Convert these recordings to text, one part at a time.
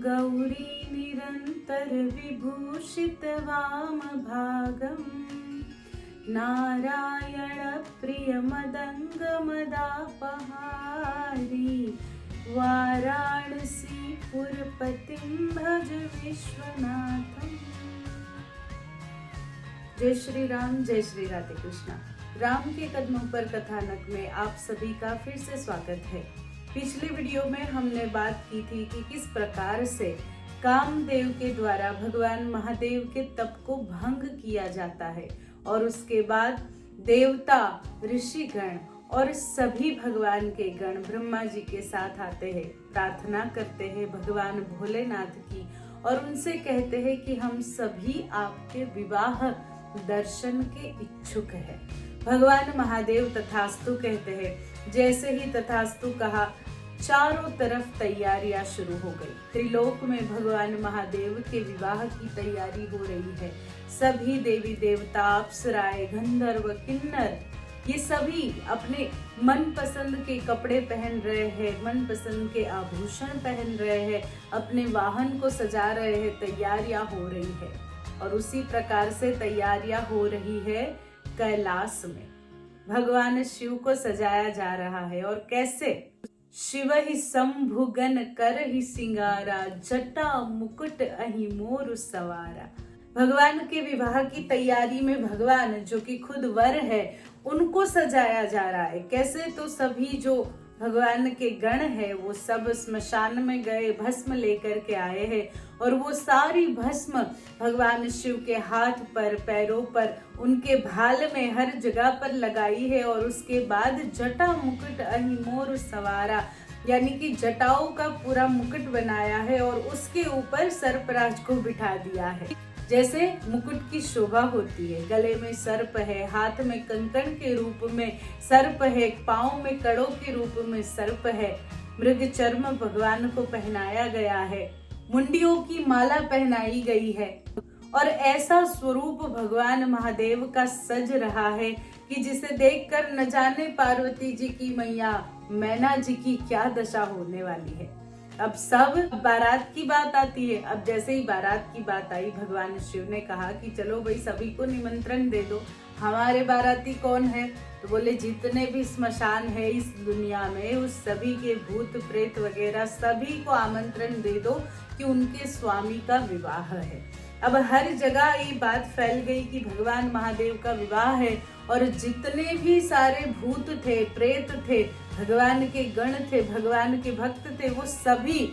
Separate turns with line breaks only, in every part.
गौरी निरन्तर विभूषित वामभागम् नारायण प्रिय मदंग मदापहारी वाराणसी पुरपतिं भज विश्वनाथम। जय श्री राम, जय श्री राधे कृष्णा। राम के कदमों पर कथानक में आप सभी का फिर से स्वागत है। पिछले वीडियो में हमने बात की थी कि किस प्रकार से कामदेव के द्वारा भगवान महादेव के तप को भंग किया जाता है और उसके बाद देवता, ऋषिगण और सभी भगवान के गण ब्रह्मा जी के साथ आते हैं, प्रार्थना करते हैं भगवान भोलेनाथ की और उनसे कहते हैं कि हम सभी आपके विवाह दर्शन के इच्छुक हैं। भगवान महादेव तथास्तु कहते हैं। जैसे ही तथास्तु कहा, चारों तरफ तैयारियां शुरू हो गई। त्रिलोक में भगवान महादेव के विवाह की तैयारी हो रही है। सभी देवी देवता, अप्सराएं, गंधर्व, किन्नर, ये सभी अपने मनपसंद के कपड़े पहन रहे हैं, मनपसंद के आभूषण पहन रहे हैं, अपने वाहन को सजा रहे हैं, तैयारियां हो रही है। और उसी प्रकार से तैयारियां हो रही है कैलाश में। भगवान शिव को सजाया जा रहा है। और कैसे? शिव ही शंभुगन कर ही सिंगारा, जटा मुकुट अहि मोर सवारा। भगवान के विवाह की तैयारी में भगवान जो कि खुद वर है, उनको सजाया जा रहा है। कैसे? तो सभी जो भगवान के गण है वो सब स्मशान में गए, भस्म लेकर के आए हैं और वो सारी भस्म भगवान शिव के हाथ पर, पैरों पर, उनके भाल में हर जगह पर लगाई है। और उसके बाद जटा मुकुट अहि मोर सवारा, यानी कि जटाओं का पूरा मुकुट बनाया है और उसके ऊपर सर्पराज को बिठा दिया है। जैसे मुकुट की शोभा होती है, गले में सर्प है, हाथ में कंकण के रूप में सर्प है, पांव में कड़ों के रूप में सर्प है, मृग चर्म भगवान को पहनाया गया है, मुंडियों की माला पहनाई गई है और ऐसा स्वरूप भगवान महादेव का सज रहा है कि जिसे देखकर न जाने पार्वती जी की मैया मैना जी की क्या दशा होने वाली है। अब सब बारात की बात आती है। अब जैसे ही बारात की बात आई, भगवान शिव ने कहा कि चलो भाई सभी को निमंत्रण दे दो। हमारे बाराती कौन है? तो बोले जितने भी स्मशान है इस दुनिया में, उस सभी के भूत प्रेत वगैरह सभी को आमंत्रण दे दो कि उनके स्वामी का विवाह है। अब हर जगह ये बात फैल गई कि भगवान महादेव का विवाह है और जितने भी सारे भूत थे, प्रेत थे, भगवान के गण थे, भगवान के भक्त थे, वो सभी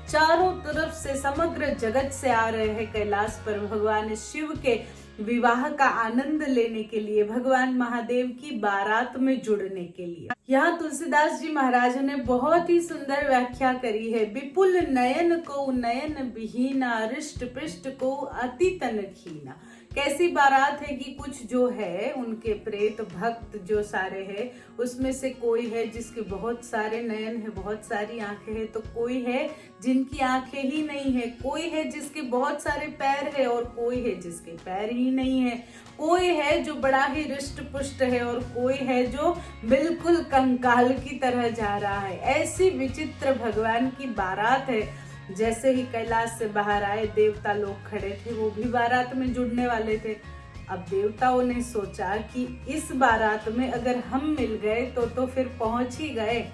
चारों तरफ से, समग्र जगत से आ रहे हैं कैलाश पर भगवान शिव के विवाह का आनंद लेने के लिए, भगवान महादेव की बारात में जुड़ने के लिए। यहाँ तुलसीदास जी महाराज ने बहुत ही सुंदर व्याख्या करी है। विपुल नयन को नयन विहीना, रिष्ट पृष्ठ को अति तन खीना। कैसी बारात है कि कुछ जो है उनके प्रेत भक्त जो सारे हैं, उसमें से कोई है जिसके बहुत सारे नयन है, बहुत सारी आंखें हैं, तो कोई है जिनकी आंखें ही नहीं है, कोई है जिसके बहुत सारे पैर है और कोई है जिसके पैर ही नहीं है, कोई है जो बड़ा ही रिष्ट पुष्ट है और कोई है जो बिल्कुल कंकाल की तरह जा रहा है। ऐसी विचित्र भगवान की बारात है। जैसे ही कैलाश से बाहर आए, देवता लोग खड़े थे, वो भी बारात में जुड़ने वाले थे। अब देवताओं ने सोचा कि इस बारात में अगर हम मिल गए तो फिर पहुंच ही गए।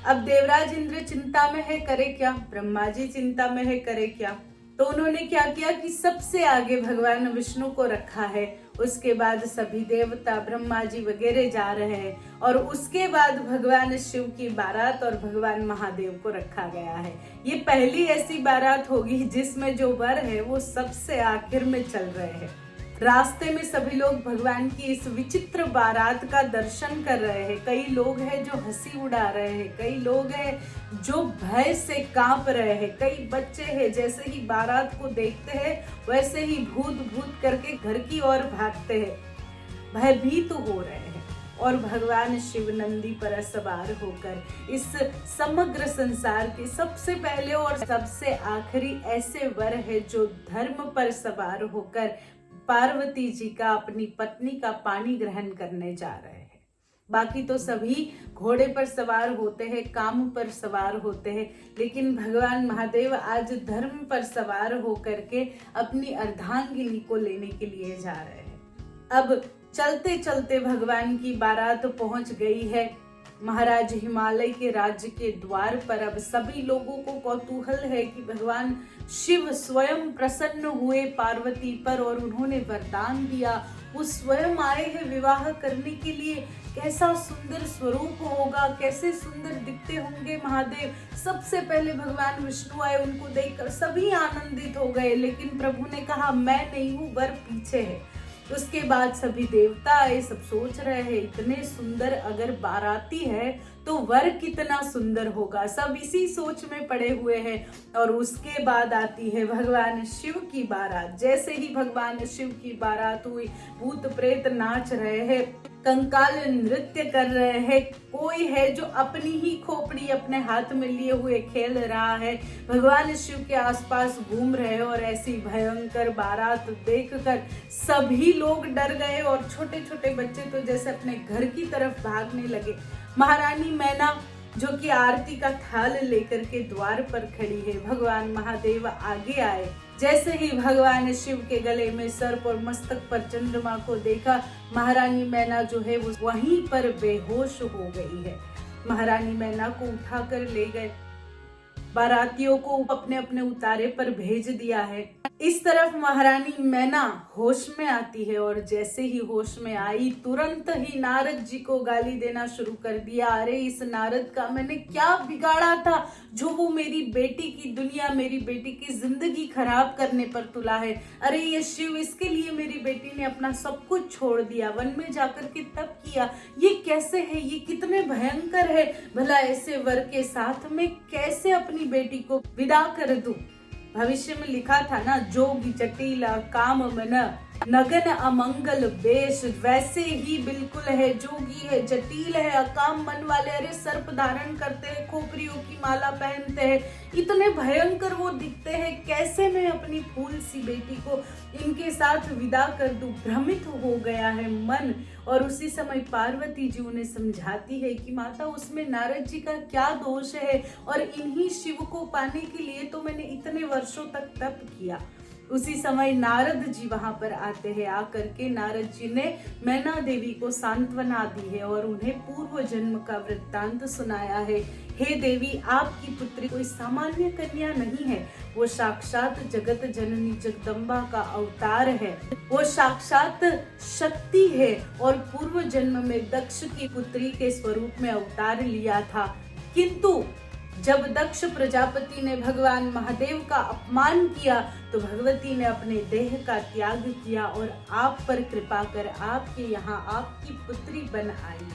अब देवराज इंद्र चिंता में है, करे क्या? ब्रह्मा जी चिंता में है, करे क्या? तो उन्होंने क्या किया कि सबसे आगे भगवान विष्णु को रखा है, उसके बाद सभी देवता, ब्रह्मा जी वगैरह जा रहे हैं और उसके बाद भगवान शिव की बारात और भगवान महादेव को रखा गया है। ये पहली ऐसी बारात होगी जिसमें जो वर है वो सबसे आखिर में चल रहे हैं। रास्ते में सभी लोग भगवान की इस विचित्र बारात का दर्शन कर रहे हैं। कई लोग हैं जो हंसी उड़ा रहे हैं, कई लोग हैं जो भय से कांप रहे हैं, कई बच्चे हैं जैसे ही बारात को देखते हैं वैसे ही भूत भूत करके घर की ओर भागते हैं, भयभीत हो रहे हैं। और भगवान शिव नंदी पर सवार होकर इस समग्र संसार के सबसे पहले और सबसे आखिरी ऐसे वर है जो धर्म पर सवार होकर पार्वती जी का, अपनी पत्नी का पानी ग्रहण करने जा रहे हैं। बाकी तो सभी घोड़े पर सवार होते हैं, काम पर सवार होते हैं, लेकिन भगवान महादेव आज धर्म पर सवार होकर के अपनी अर्धांगिनी को लेने के लिए जा रहे हैं। अब चलते चलते भगवान की बारात पहुंच गई है महाराज हिमालय के राज्य के द्वार पर। अब सभी लोगों को कौतूहल है कि भगवान शिव स्वयं प्रसन्न हुए पार्वती पर और उन्होंने वरदान दिया, वो स्वयं आए हैं विवाह करने के लिए। कैसा सुंदर स्वरूप होगा, कैसे सुंदर दिखते होंगे महादेव। सबसे पहले भगवान विष्णु आए, उनको देखकर सभी आनंदित हो गए, लेकिन प्रभु ने कहा मैं नहीं हूँ, वर पीछे है। उसके बाद सभी देवता आए, सब सोच रहे हैं इतने सुंदर अगर बाराती है तो वर कितना सुंदर होगा, सब इसी सोच में पड़े हुए हैं। और उसके बाद आती है भगवान शिव की बारात। जैसे ही भगवान शिव की बारात हुई, भूत प्रेत नाच रहे हैं, कंकाल नृत्य कर रहे हैं, कोई है जो अपनी ही खोपड़ी अपने हाथ में लिए हुए खेल रहा है, भगवान शिव के आसपास घूम रहे हैं। और ऐसी भयंकर बारात देखकर सभी लोग डर गए और छोटे छोटे बच्चे तो जैसे अपने घर की तरफ भागने लगे। महारानी मैना जो कि आरती का थाल लेकर के द्वार पर खड़ी है, भगवान महादेव आगे आए। जैसे ही भगवान शिव के गले में सर्प और मस्तक पर चंद्रमा को देखा, महारानी मैना जो है वो वहीं पर बेहोश हो गई है। महारानी मैना को उठाकर ले गए, बारातियों को अपने अपने उतारे पर भेज दिया है। इस तरफ महारानी मैना होश में आती है और जैसे ही होश में आई, तुरंत ही नारद जी को गाली देना शुरू कर दिया। अरे इस नारद का मैंने क्या बिगाड़ा था जो वो मेरी बेटी की दुनिया, मेरी बेटी की जिंदगी खराब करने पर तुला है। अरे ये शिव, इसके लिए मेरी बेटी ने अपना सब कुछ छोड़ दिया, वन में जाकर के तप किया। ये कैसे है, ये कितने भयंकर है, भला ऐसे वर के साथ में कैसे अपनी बेटी को विदा कर दूं। भविष्य में लिखा था ना, जोगी जटिल काम मन नगन अमंगल बेश, वैसे ही बिल्कुल है। जोगी है, जटिल है, अकाम मन वाले, अरे सर्प धारण करते हैं, खोपड़ियों की माला पहनते हैं, इतने भयंकर वो दिखते हैं, कैसे मैं अपनी फूल सी बेटी को इनके साथ विदा कर दूं। भ्रमित हो गया है मन। और उसी समय पार्वती जी उन्हें समझाती है कि माता, उसमें नारद जी का क्या दोष है, और इन्हीं शिव को पाने के लिए तो मैंने इतने वर्षों तक तप किया। उसी समय नारद जी वहां पर आते हैं। आकर के नारद जी ने मैना देवी को सांत्वना दी है और उन्हें पूर्व जन्म का वृत्तांत सुनाया है। हे देवी, आपकी पुत्री कोई सामान्य कन्या नहीं है, वो साक्षात जगत जननी जगदम्बा का अवतार है, वो साक्षात शक्ति है और पूर्व जन्म में दक्ष की पुत्री के स्वरूप में अवतार लिया था। किंतु जब दक्ष प्रजापति ने भगवान महादेव का अपमान किया तो भगवती ने अपने देह का त्याग किया और आप पर कृपा कर आपके यहाँ आपकी पुत्री बन आई।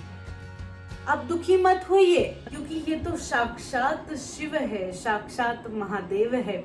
अब दुखी मत होइए, क्योंकि ये तो साक्षात शिव है, साक्षात महादेव है।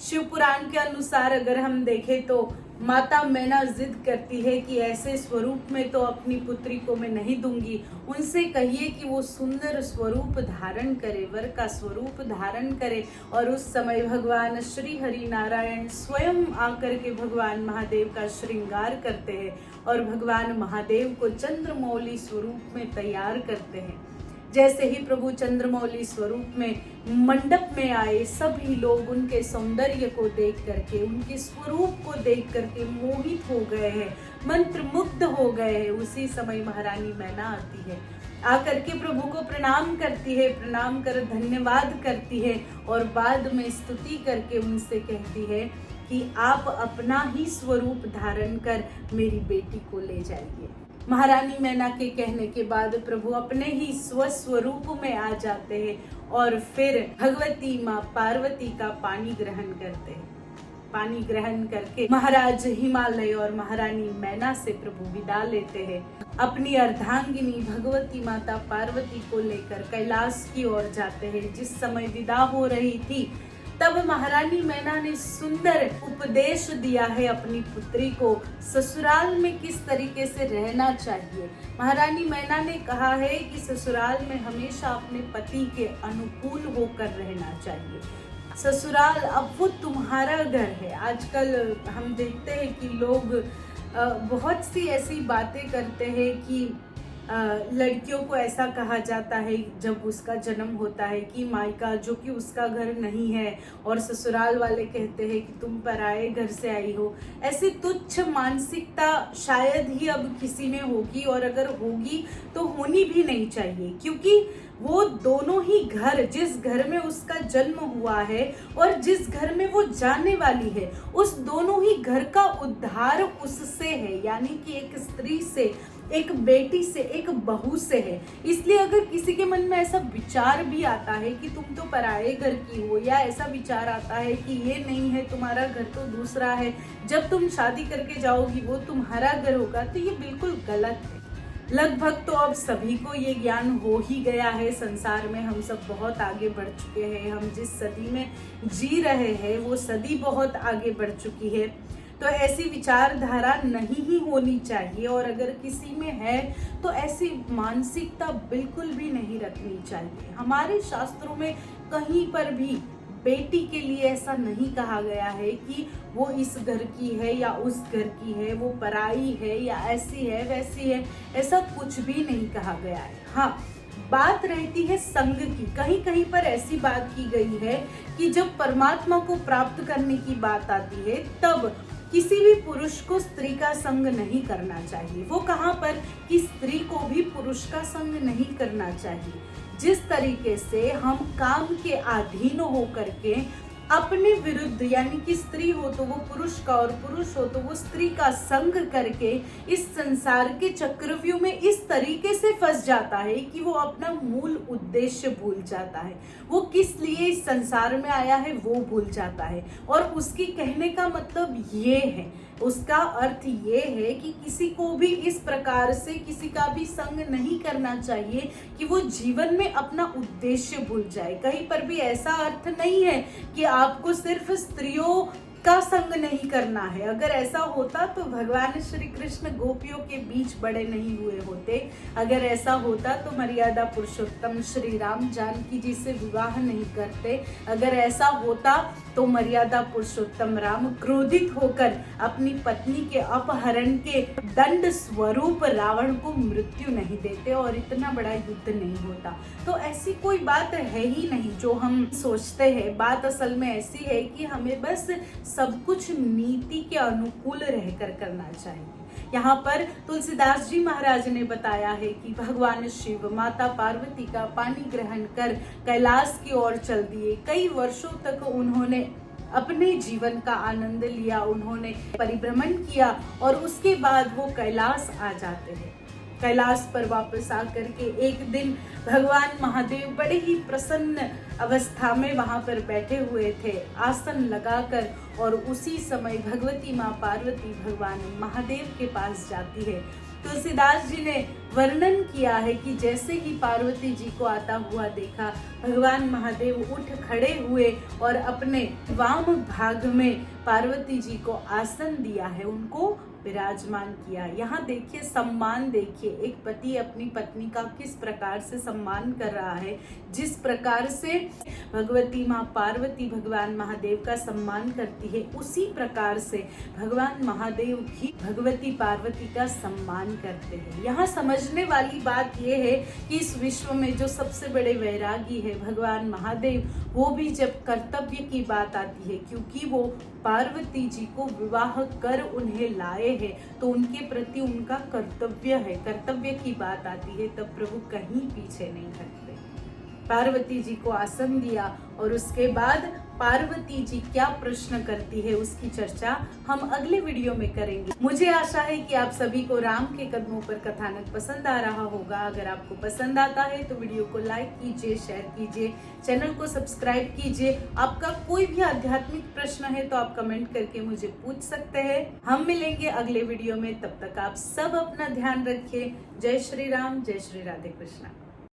शिव पुराण के अनुसार अगर हम देखें तो माता मैना जिद करती है कि ऐसे स्वरूप में तो अपनी पुत्री को मैं नहीं दूंगी, उनसे कहिए कि वो सुंदर स्वरूप धारण करे, वर का स्वरूप धारण करे। और उस समय भगवान श्री हरि नारायण स्वयं आकर के भगवान महादेव का श्रृंगार करते हैं और भगवान महादेव को चंद्रमौली स्वरूप में तैयार करते हैं। जैसे ही प्रभु चंद्रमौली स्वरूप में मंडप में आए, सभी लोग उनके सौंदर्य को देख करके, उनके स्वरूप को देख करके मोहित हो गए हैं, मंत्रमुग्ध हो गए हैं। उसी समय महारानी मैना आती है, आकर के प्रभु को प्रणाम करती है, प्रणाम कर धन्यवाद करती है और बाद में स्तुति करके उनसे कहती है कि आप अपना ही स्वरूप धारण कर मेरी बेटी को ले जाइए। महारानी मैना के कहने के बाद प्रभु अपने ही स्वस्वरूप में आ जाते हैं और फिर भगवती माँ पार्वती का पानी ग्रहण करते हैं। पानी ग्रहण करके महाराज हिमालय और महारानी मैना से प्रभु विदा लेते हैं। अपनी अर्धांगिनी भगवती माता पार्वती को लेकर कैलाश की ओर जाते हैं। जिस समय विदा हो रही थी तब महारानी मैना ने सुंदर उपदेश दिया है अपनी पुत्री को, ससुराल में किस तरीके से रहना चाहिए। महारानी मैना ने कहा है कि ससुराल में हमेशा अपने पति के अनुकूल होकर रहना चाहिए। ससुराल अब वो तुम्हारा घर है। आजकल हम देखते हैं कि लोग बहुत सी ऐसी बातें करते हैं कि लड़कियों को ऐसा कहा जाता है जब उसका जन्म होता है कि मायका जो कि उसका घर नहीं है, और ससुराल वाले कहते हैं कि तुम पराए घर से आई हो। ऐसी तुच्छ मानसिकता शायद ही अब किसी में होगी, और अगर होगी तो होनी भी नहीं चाहिए, क्योंकि वो दोनों ही घर, जिस घर में उसका जन्म हुआ है और जिस घर में वो जाने वाली है, उस दोनों ही घर का उद्धार उससे है, यानी कि एक स्त्री से, एक बेटी से, एक बहू से है। इसलिए अगर किसी के मन में ऐसा विचार भी आता है कि तुम तो पराये घर की हो, या ऐसा विचार आता है कि ये नहीं है, तुम्हारा घर तो दूसरा है, जब तुम शादी करके जाओगी वो तुम्हारा घर होगा, तो ये बिल्कुल गलत है। लगभग तो अब सभी को ये ज्ञान हो ही गया है। संसार में हम सब बहुत आगे बढ़ चुके हैं। हम जिस सदी में जी रहे हैं वो सदी बहुत आगे बढ़ चुकी है। तो ऐसी विचारधारा नहीं ही होनी चाहिए, और अगर किसी में है तो ऐसी मानसिकता बिल्कुल भी नहीं रखनी चाहिए। हमारे शास्त्रों में कहीं पर भी बेटी के लिए ऐसा नहीं कहा गया है कि वो इस घर की है या उस घर की है, वो पराई है या ऐसी है वैसी है, ऐसा कुछ भी नहीं कहा गया है। हाँ, बात रहती है संग की। कहीं कहीं पर ऐसी बात की गई है कि जब परमात्मा को प्राप्त करने की बात आती है तब किसी भी पुरुष को स्त्री का संग नहीं करना चाहिए। वो कहाँ पर कि स्त्री को भी पुरुष का संग नहीं करना चाहिए। जिस तरीके से हम काम के अधीन होकर के अपने विरुद्ध, यानी कि स्त्री हो तो वो पुरुष का और पुरुष हो तो वो स्त्री का संग करके इस संसार के चक्रव्यूह में इस तरीके से फंस जाता है कि वो अपना मूल उद्देश्य भूल जाता है। वो किस लिए इस संसार में आया है वो भूल जाता है, और उसकी कहने का मतलब ये है, उसका अर्थ ये है कि किसी को भी इस प्रकार से किसी का भी संग नहीं करना चाहिए कि वो जीवन में अपना उद्देश्य भूल जाए। कहीं पर भी ऐसा अर्थ नहीं है कि आपको सिर्फ स्त्रियों का संग नहीं करना है। अगर ऐसा होता तो भगवान श्री कृष्ण गोपियों के बीच बड़े नहीं हुए होते। अगर ऐसा होता तो मर्यादा पुरुषोत्तम श्री राम जानकी जी से विवाह नहीं करते। अगर ऐसा होता तो मर्यादा पुरुषोत्तम राम क्रोधित होकर अपनी पत्नी के अपहरण के दंड स्वरूप रावण को मृत्यु नहीं देते और इतना बड़ा युद्ध नहीं होता। तो ऐसी कोई बात है ही नहीं जो हम सोचते हैं। बात असल में ऐसी है कि हमें बस सब कुछ नीति के अनुकूल रहकर करना चाहिए। यहाँ पर तुलसीदास जी महाराज ने बताया है कि भगवान शिव माता पार्वती का पानी ग्रहण कर कैलाश की ओर चल दिए। कई वर्षों तक उन्होंने अपने जीवन का आनंद लिया, उन्होंने परिभ्रमण किया, और उसके बाद वो कैलाश आ जाते हैं। कैलाश पर वापस आकर के एक दिन भगवान महादेव बड़े ही प्रसन्न अवस्था में वहां पर बैठे हुए थे, आसन लगाकर, और उसी समय भगवती माँ पार्वती भगवान महादेव के पास जाती है। तुलसीदास जी ने वर्णन किया है कि जैसे ही पार्वती जी को आता हुआ देखा, भगवान महादेव उठ खड़े हुए और अपने वाम भाग में पार्वती जी को आसन दिया है, उनको विराजमान किया। यहाँ देखिए, सम्मान देखिए, एक पति अपनी पत्नी का किस प्रकार से सम्मान कर रहा है। जिस प्रकार से भगवती माँ पार्वती भगवान महादेव का सम्मान करती है, उसी प्रकार से भगवान महादेव भी भगवती पार्वती का सम्मान करते हैं। यहाँ समझने वाली बात यह है कि इस विश्व में जो सबसे बड़े वैरागी है भगवान महादेव, वो भी जब कर्तव्य की बात आती है, क्योंकि वो पार्वती जी को विवाह कर उन्हें लाए हैं, तो उनके प्रति उनका कर्तव्य है, कर्तव्य की बात आती है, तब प्रभु कहीं पीछे नहीं हटते। पार्वती जी को आसन दिया, और उसके बाद पार्वती जी क्या प्रश्न करती है उसकी चर्चा हम अगले वीडियो में करेंगे। मुझे आशा है कि आप सभी को राम के कदमों पर कथानक पसंद आ रहा होगा। अगर आपको पसंद आता है तो वीडियो को लाइक कीजिए, शेयर कीजिए, चैनल को सब्सक्राइब कीजिए। आपका कोई भी आध्यात्मिक प्रश्न है तो आप कमेंट करके मुझे पूछ सकते हैं। हम मिलेंगे अगले वीडियो में, तब तक आप सब अपना ध्यान रखिए। जय श्री राम, जय श्री राधे कृष्णा।